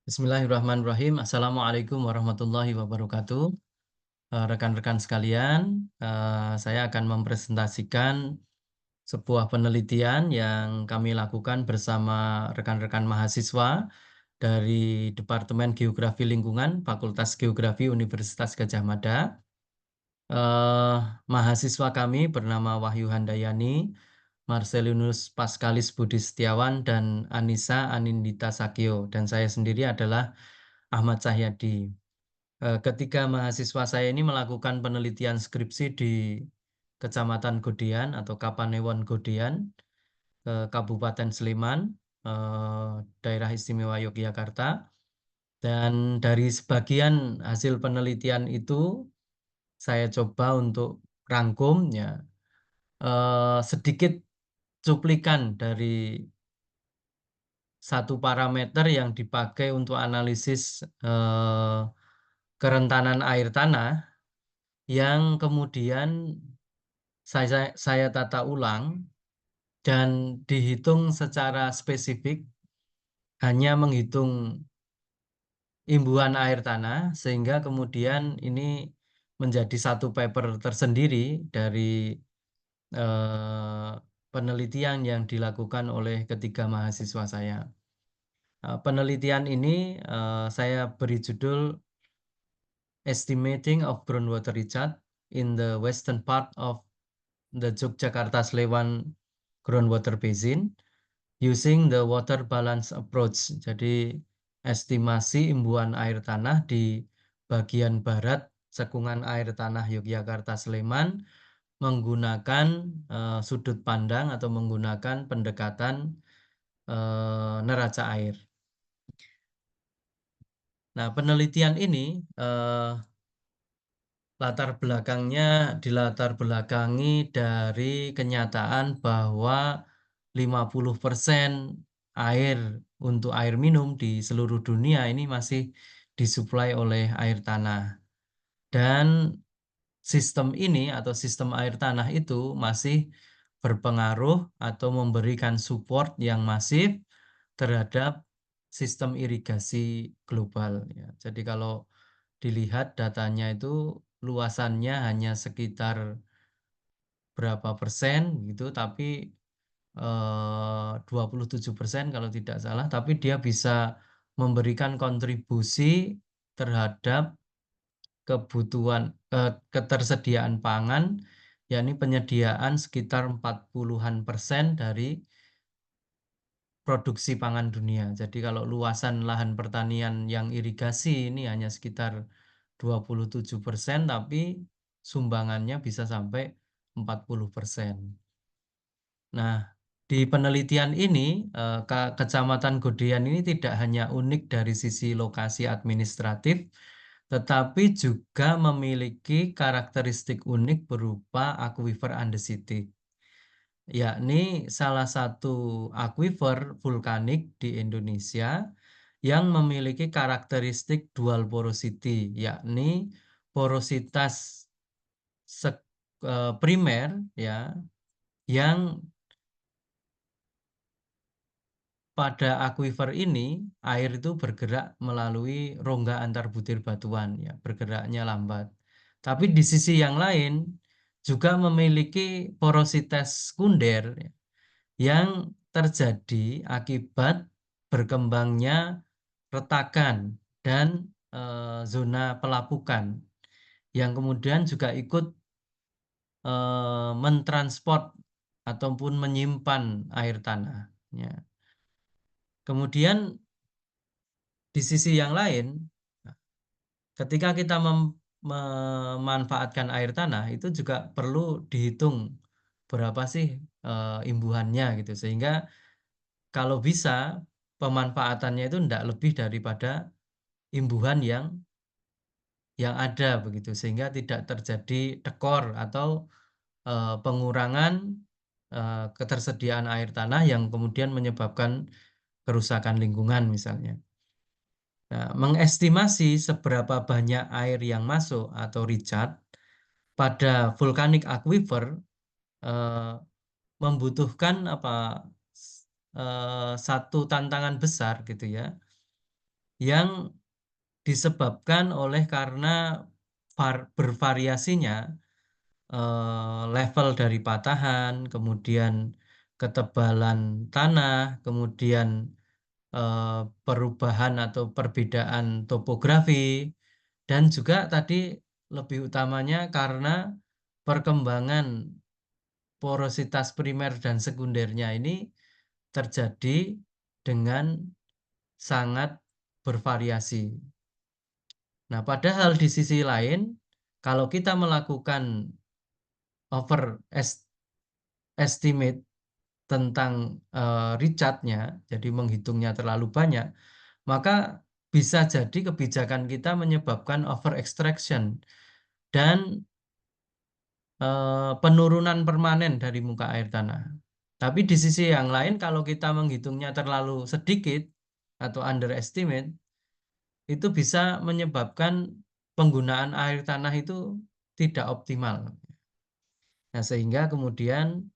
Bismillahirrahmanirrahim. Assalamualaikum warahmatullahi wabarakatuh. Rekan-rekan sekalian, saya akan mempresentasikan sebuah penelitian yang kami lakukan bersama rekan-rekan mahasiswa dari Departemen Geografi Lingkungan, Fakultas Geografi Universitas Gadjah Mada. Eh, Mahasiswa kami bernama Wahyu Handayani, Marcelinus Pascalis Budi Setiawan, dan Anissa Anindita Sakio. Dan saya sendiri adalah Ahmad Cahyadi. Ketika mahasiswa saya ini melakukan penelitian skripsi di Kecamatan Godean atau Kapanewon Godean, Kabupaten Sleman, Daerah Istimewa Yogyakarta. Dan dari sebagian hasil penelitian itu saya coba untuk rangkum ya, sedikit cuplikan dari satu parameter yang dipakai untuk analisis kerentanan air tanah yang kemudian saya tata ulang dan dihitung secara spesifik, hanya menghitung imbuhan air tanah, sehingga kemudian ini menjadi satu paper tersendiri dari eh, penelitian yang dilakukan oleh ketiga mahasiswa saya. Penelitian ini saya beri judul Estimating of Groundwater Recharge in the Western part of the Yogyakarta Slewan Groundwater Basin using the water balance approach. Jadi estimasi imbuhan air tanah di bagian barat cekungan air tanah Yogyakarta Sleman menggunakan sudut pandang atau menggunakan pendekatan neraca air. Nah, penelitian ini latar belakangnya dilatar belakangi dari kenyataan bahwa 50% air untuk air minum di seluruh dunia ini masih disuplai oleh air tanah. Dan sistem ini atau sistem air tanah itu masih berpengaruh atau memberikan support yang masif terhadap sistem irigasi global ya. Jadi kalau dilihat datanya itu luasannya hanya sekitar berapa persen gitu, tapi 27% kalau tidak salah, tapi dia bisa memberikan kontribusi terhadap kebutuhan ketersediaan pangan, yakni penyediaan sekitar 40-an% dari produksi pangan dunia. Jadi kalau luasan lahan pertanian yang irigasi ini hanya sekitar 27%, tapi sumbangannya bisa sampai 40%. Nah, di penelitian ini, Kecamatan Godean ini tidak hanya unik dari sisi lokasi administratif, tetapi juga memiliki karakteristik unik berupa aquifer andesitik, yakni salah satu aquifer vulkanik di Indonesia yang memiliki karakteristik dual porosity, yakni porositas primer ya, yang pada aquifer ini air itu bergerak melalui rongga antar butir batuan ya, bergeraknya lambat. Tapi di sisi yang lain juga memiliki porositas sekunder ya, yang terjadi akibat berkembangnya retakan dan zona pelapukan yang kemudian juga ikut mentransport ataupun menyimpan air tanah ya. Kemudian di sisi yang lain, ketika kita memanfaatkan air tanah itu juga perlu dihitung berapa sih imbuhannya gitu, sehingga kalau bisa pemanfaatannya itu tidak lebih daripada imbuhan yang ada begitu, sehingga tidak terjadi dekor atau pengurangan ketersediaan air tanah yang kemudian menyebabkan kerusakan lingkungan misalnya. Nah, mengestimasi seberapa banyak air yang masuk atau recharge pada vulkanik aquifer eh, membutuhkan satu tantangan besar gitu ya, yang disebabkan oleh karena bervariasinya, level dari patahan, kemudian ketebalan tanah, kemudian, perubahan atau perbedaan topografi, dan juga tadi lebih utamanya karena perkembangan porositas primer dan sekundernya ini terjadi dengan sangat bervariasi. Nah, padahal di sisi lain, kalau kita melakukan over estimate tentang, recharge-nya, jadi menghitungnya terlalu banyak, maka bisa jadi kebijakan kita menyebabkan over extraction dan, penurunan permanen dari muka air tanah. Tapi di sisi yang lain kalau kita menghitungnya terlalu sedikit atau underestimate, itu bisa menyebabkan penggunaan air tanah itu tidak optimal. Nah, sehingga kemudian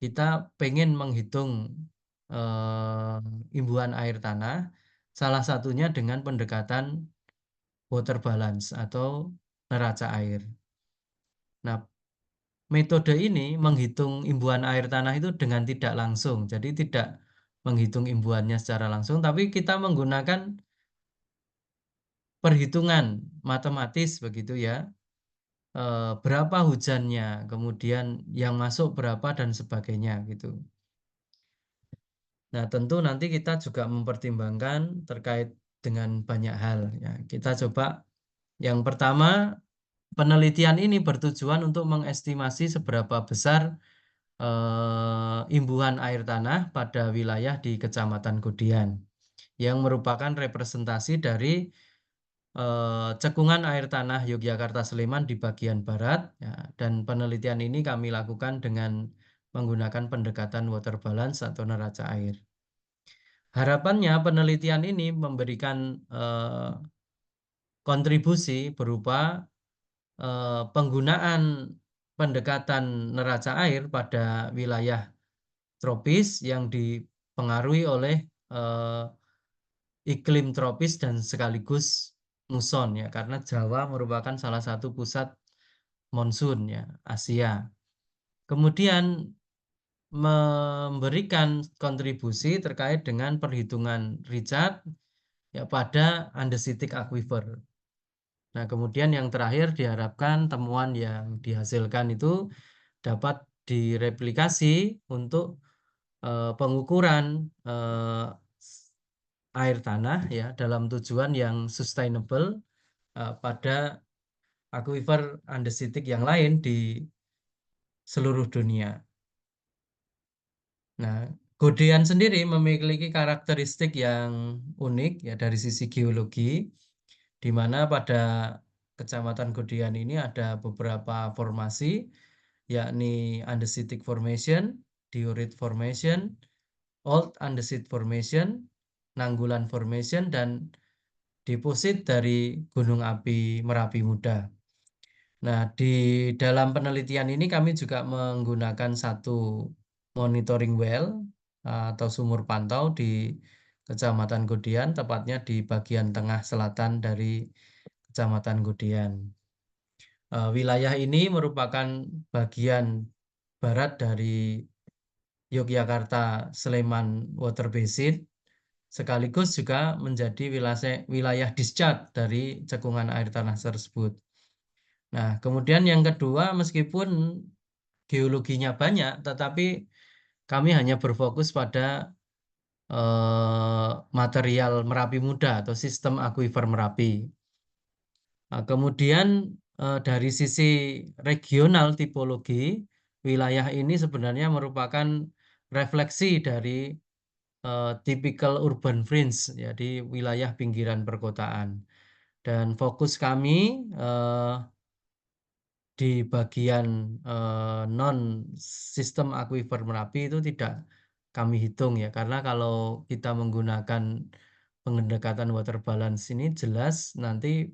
kita pengen menghitung, eee, imbuhan air tanah, salah satunya dengan pendekatan water balance atau neraca air. Nah, metode ini menghitung imbuhan air tanah itu dengan tidak langsung, jadi tidak menghitung imbuhannya secara langsung, tapi kita menggunakan perhitungan matematis begitu ya, berapa hujannya, kemudian yang masuk berapa dan sebagainya gitu. Nah, tentu nanti kita juga mempertimbangkan terkait dengan banyak hal ya. Kita coba yang pertama, penelitian ini bertujuan untuk mengestimasi seberapa besar imbuhan air tanah pada wilayah di Kecamatan Kudian yang merupakan representasi dari cekungan air tanah Yogyakarta Sleman di bagian barat ya, dan penelitian ini kami lakukan dengan menggunakan pendekatan water balance atau neraca air. Harapannya penelitian ini memberikan kontribusi berupa penggunaan pendekatan neraca air pada wilayah tropis yang dipengaruhi oleh iklim tropis dan sekaligus muson ya, karena Jawa merupakan salah satu pusat monsun ya, Asia. Kemudian memberikan kontribusi terkait dengan perhitungan recharge ya pada andesitic aquifer. Nah, kemudian yang terakhir diharapkan temuan yang dihasilkan itu dapat direplikasi untuk pengukuran air tanah ya dalam tujuan yang sustainable pada aquifer andesitik yang lain di seluruh dunia. Nah, Godean sendiri memiliki karakteristik yang unik ya dari sisi geologi, di mana pada Kecamatan Godean ini ada beberapa formasi, yakni Andesitic Formation, Diorite Formation, Old Andesit Formation, Nanggulan Formation, dan deposit dari Gunung Api Merapi Muda. Nah, di dalam penelitian ini kami juga menggunakan satu monitoring well atau sumur pantau di Kecamatan Godean, tepatnya di bagian tengah selatan dari Kecamatan Godean. Wilayah ini merupakan bagian barat dari Yogyakarta Sleman Water Basin, sekaligus juga menjadi wilayah discharge dari cekungan air tanah tersebut. Nah, kemudian yang kedua, meskipun geologinya banyak, tetapi kami hanya berfokus pada material Merapi Muda atau sistem akuifer Merapi. Nah, kemudian dari sisi regional tipologi, wilayah ini sebenarnya merupakan refleksi dari typical urban fringe, jadi wilayah pinggiran perkotaan. Dan fokus kami di bagian non sistem akuifer Merapi itu tidak kami hitung ya, karena kalau kita menggunakan pendekatan water balance ini jelas nanti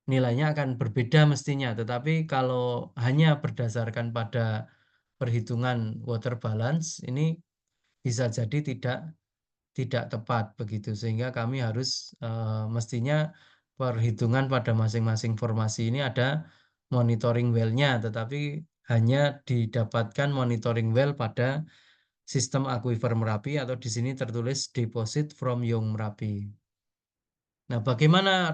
nilainya akan berbeda mestinya. Tetapi kalau hanya berdasarkan pada perhitungan water balance ini bisa jadi tidak tidak tepat begitu. Sehingga kami harus, mestinya perhitungan pada masing-masing formasi ini ada monitoring well-nya, tetapi hanya didapatkan monitoring well pada sistem akuifer Merapi atau di sini tertulis deposit from Young Merapi. Nah, bagaimana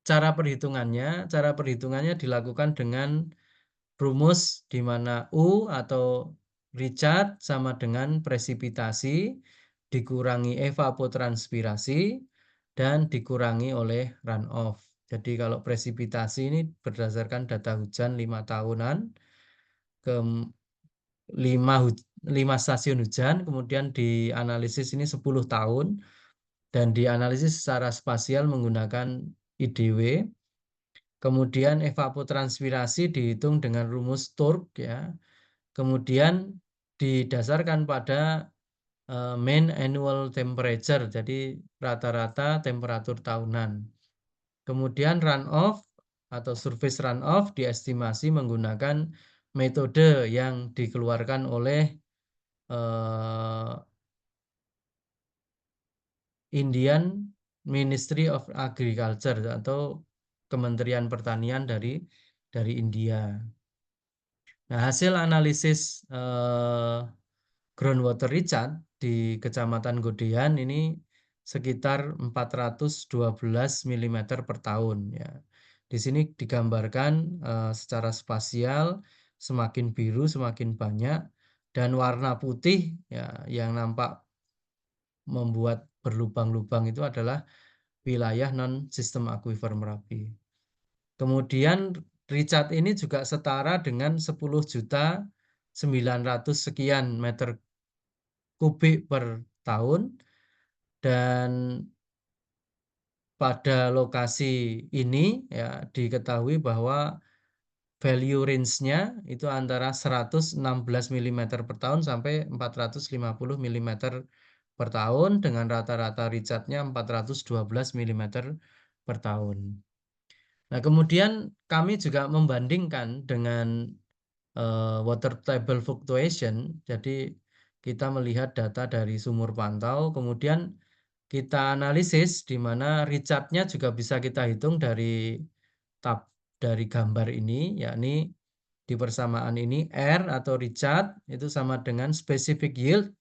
cara perhitungannya? Cara perhitungannya dilakukan dengan rumus di mana U atau Richard sama dengan presipitasi dikurangi evapotranspirasi dan dikurangi oleh runoff. Jadi kalau presipitasi ini berdasarkan data hujan 5 tahunan, ke 5 stasiun hujan, kemudian dianalisis ini 10 tahun, dan dianalisis secara spasial menggunakan IDW. Kemudian evapotranspirasi dihitung dengan rumus Turk ya. Kemudian didasarkan pada mean annual temperature, jadi rata-rata temperatur tahunan. Kemudian runoff atau surface runoff diestimasi menggunakan metode yang dikeluarkan oleh eh, Indian Ministry of Agriculture atau Kementerian Pertanian dari India. Nah, hasil analisis groundwater recharge di Kecamatan Godean ini sekitar 412 milimeter per tahun ya. Di sini digambarkan secara spasial semakin biru semakin banyak, dan warna putih ya yang nampak membuat berlubang-lubang itu adalah wilayah non sistem akuifer Merapi. Kemudian Richard ini juga setara dengan 10.900 sekian meter kubik per tahun, dan pada lokasi ini ya diketahui bahwa value range-nya itu antara 116 milimeter per tahun sampai 450 milimeter per tahun dengan rata-rata Richard-nya 412 milimeter per tahun. Nah, kemudian kami juga membandingkan dengan water table fluctuation. Jadi kita melihat data dari sumur pantau, kemudian kita analisis di mana Richard-nya juga bisa kita hitung dari gambar ini, yakni di persamaan ini R atau Richard itu sama dengan specific yield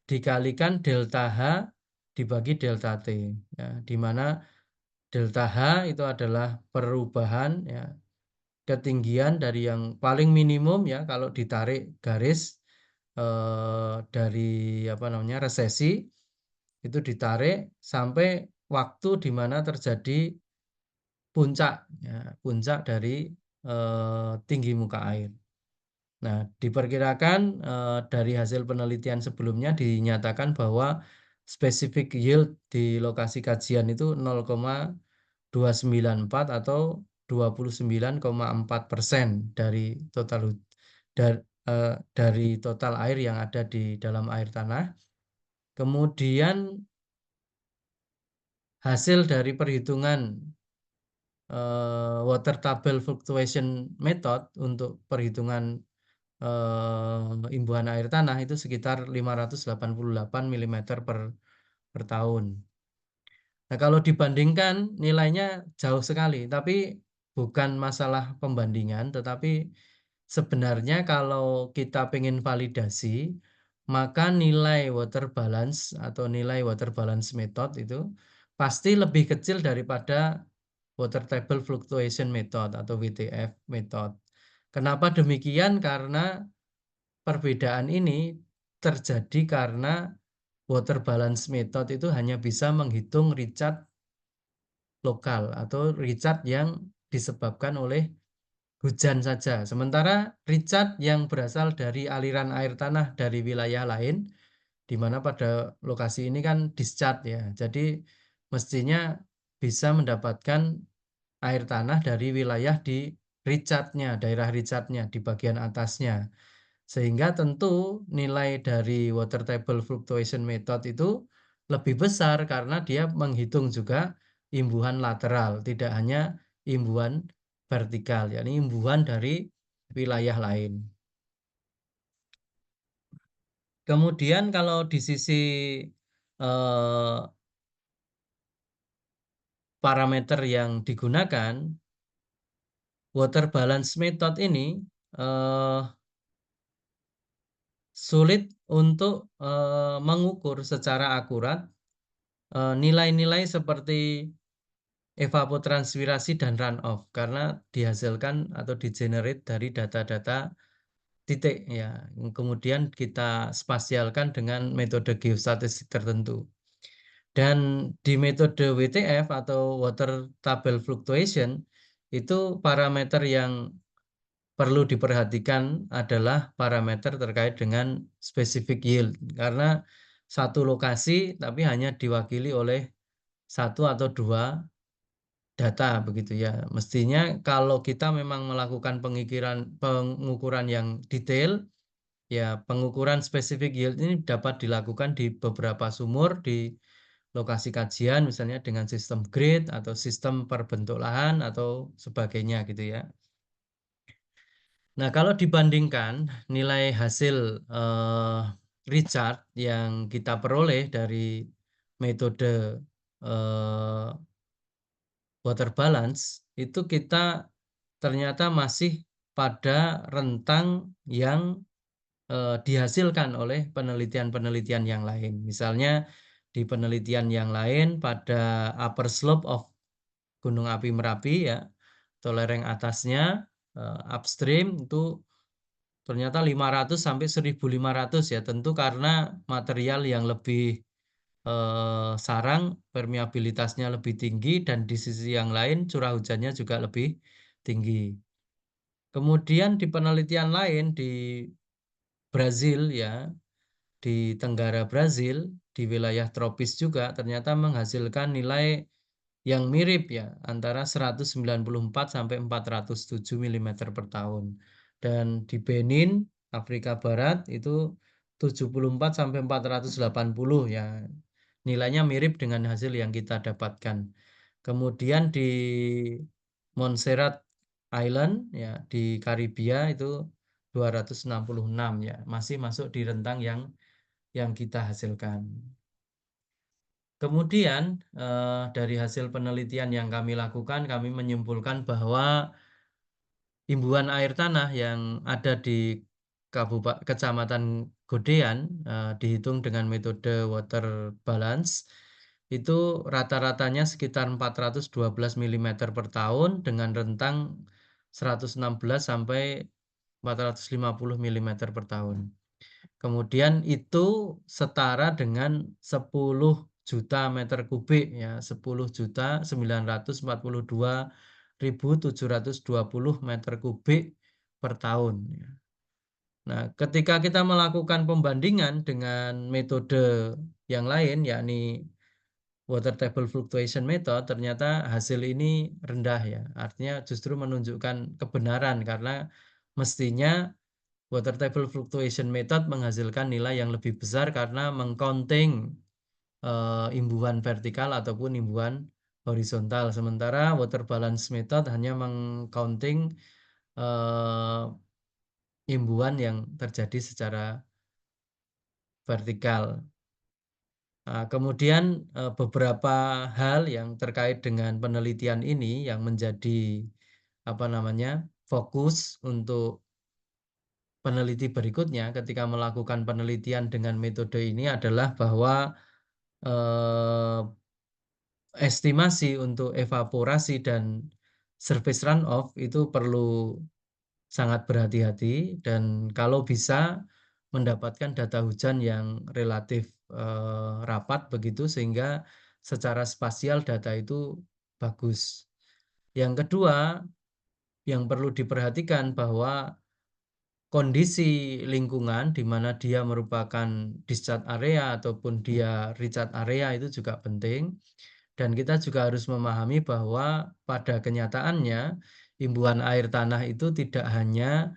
dikalikan delta H dibagi delta T ya, di mana delta H itu adalah perubahan ya ketinggian dari yang paling minimum ya kalau ditarik garis dari apa namanya resesi itu ditarik sampai waktu di mana terjadi puncak ya, puncak dari tinggi muka air. Nah, diperkirakan dari hasil penelitian sebelumnya dinyatakan bahwa specific yield di lokasi kajian itu 0,294 atau 29,4% dari total air yang ada di dalam air tanah. Kemudian hasil dari perhitungan water table fluctuation method untuk perhitungan imbuhan air tanah itu sekitar 588 milimeter per tahun. Nah, kalau dibandingkan nilainya jauh sekali, tapi bukan masalah pembandingan, tetapi sebenarnya kalau kita pengen validasi, maka nilai water balance atau nilai water balance method itu pasti lebih kecil daripada water table fluctuation method atau WTF method. Kenapa demikian? Karena perbedaan ini terjadi karena water balance method itu hanya bisa menghitung Richard lokal atau Richard yang disebabkan oleh hujan saja. Sementara Richard yang berasal dari aliran air tanah dari wilayah lain, di mana pada lokasi ini kan discharge ya. Jadi mestinya bisa mendapatkan air tanah dari wilayah di Richard-nya, daerah Richard-nya di bagian atasnya. Sehingga tentu nilai dari water table fluctuation method itu lebih besar karena dia menghitung juga imbuhan lateral, tidak hanya imbuhan vertikal, yakni imbuhan dari wilayah lain. Kemudian kalau di sisi eee, parameter yang digunakan, water balance method ini, eee, sulit untuk, mengukur secara akurat, nilai-nilai seperti evapotranspirasi dan runoff karena dihasilkan atau di-generate dari data-data titik ya, yang kemudian kita spasialkan dengan metode geostatistik tertentu. Dan di metode WTF atau water table fluctuation, itu parameter yang perlu diperhatikan adalah parameter terkait dengan specific yield. Karena satu lokasi tapi hanya diwakili oleh satu atau 2 data begitu ya. Mestinya kalau kita memang melakukan pengukuran yang detail, ya pengukuran specific yield ini dapat dilakukan di beberapa sumur di lokasi kajian misalnya dengan sistem grid atau sistem per bentuk lahan atau sebagainya gitu ya. Nah, kalau dibandingkan nilai hasil, Richard yang kita peroleh dari metode, eee, water balance, itu kita ternyata masih pada rentang yang, dihasilkan oleh penelitian-penelitian yang lain. Misalnya di penelitian yang lain pada upper slope of Gunung Api Merapi ya, atau lereng atasnya, upstream itu ternyata 500 sampai 1.500 ya, tentu karena material yang lebih, sarang, permeabilitasnya lebih tinggi dan di sisi yang lain curah hujannya juga lebih tinggi. Kemudian di penelitian lain di Brazil ya, di tenggara Brazil, di wilayah tropis juga ternyata menghasilkan nilai yang mirip ya, antara 194 sampai 407 milimeter per tahun. Dan di Benin, Afrika Barat itu 74 sampai 480 ya. Nilainya mirip dengan hasil yang kita dapatkan. Kemudian di Montserrat Island ya di Karibia itu 266 ya, masih masuk di rentang yang kita hasilkan. Kemudian, dari hasil penelitian yang kami lakukan, kami menyimpulkan bahwa imbuhan air tanah yang ada di Kecamatan Godean, dihitung dengan metode water balance, itu rata-ratanya sekitar 412 milimeter per tahun dengan rentang 116 sampai 450 milimeter per tahun. Kemudian itu setara dengan 10 juta meter kubik ya, 10.942.720 meter kubik per tahun ya. Nah, ketika kita melakukan pembandingan dengan metode yang lain yakni water table fluctuation method, ternyata hasil ini rendah ya. Artinya justru menunjukkan kebenaran karena mestinya water table fluctuation method menghasilkan nilai yang lebih besar karena mengcounting, imbuhan vertikal ataupun imbuhan horizontal. Sementara water balance method hanya mengcounting, eee, imbuhan yang terjadi secara vertikal. Nah, kemudian, beberapa hal yang terkait dengan penelitian ini yang menjadi, apa namanya, fokus untuk peneliti berikutnya ketika melakukan penelitian dengan metode ini adalah bahwa, eee, estimasi untuk evaporasi dan surface runoff itu perlu sangat berhati-hati dan kalau bisa mendapatkan data hujan yang relatif, rapat begitu sehingga secara spasial data itu bagus. Yang kedua, yang perlu diperhatikan bahwa kondisi lingkungan di mana dia merupakan discharge area ataupun dia recharge area itu juga penting. Dan kita juga harus memahami bahwa pada kenyataannya imbuhan air tanah itu tidak hanya,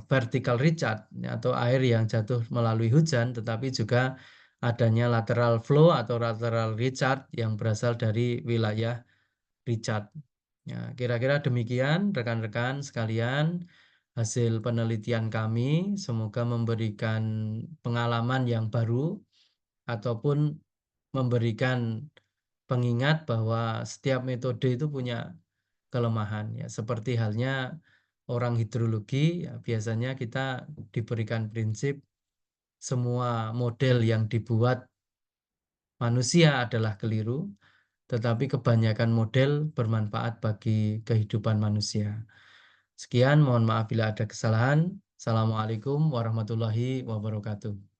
vertical recharge atau air yang jatuh melalui hujan, tetapi juga adanya lateral flow atau lateral recharge yang berasal dari wilayah recharge. Ya, kira-kira demikian rekan-rekan sekalian hasil penelitian kami. Semoga memberikan pengalaman yang baru ataupun memberikan pengingat bahwa setiap metode itu punya kelemahan ya, seperti halnya orang hidrologi ya biasanya kita diberikan prinsip semua model yang dibuat manusia adalah keliru, tetapi kebanyakan model bermanfaat bagi kehidupan manusia. Sekian, mohon maaf bila ada kesalahan. Assalamualaikum warahmatullahi wabarakatuh.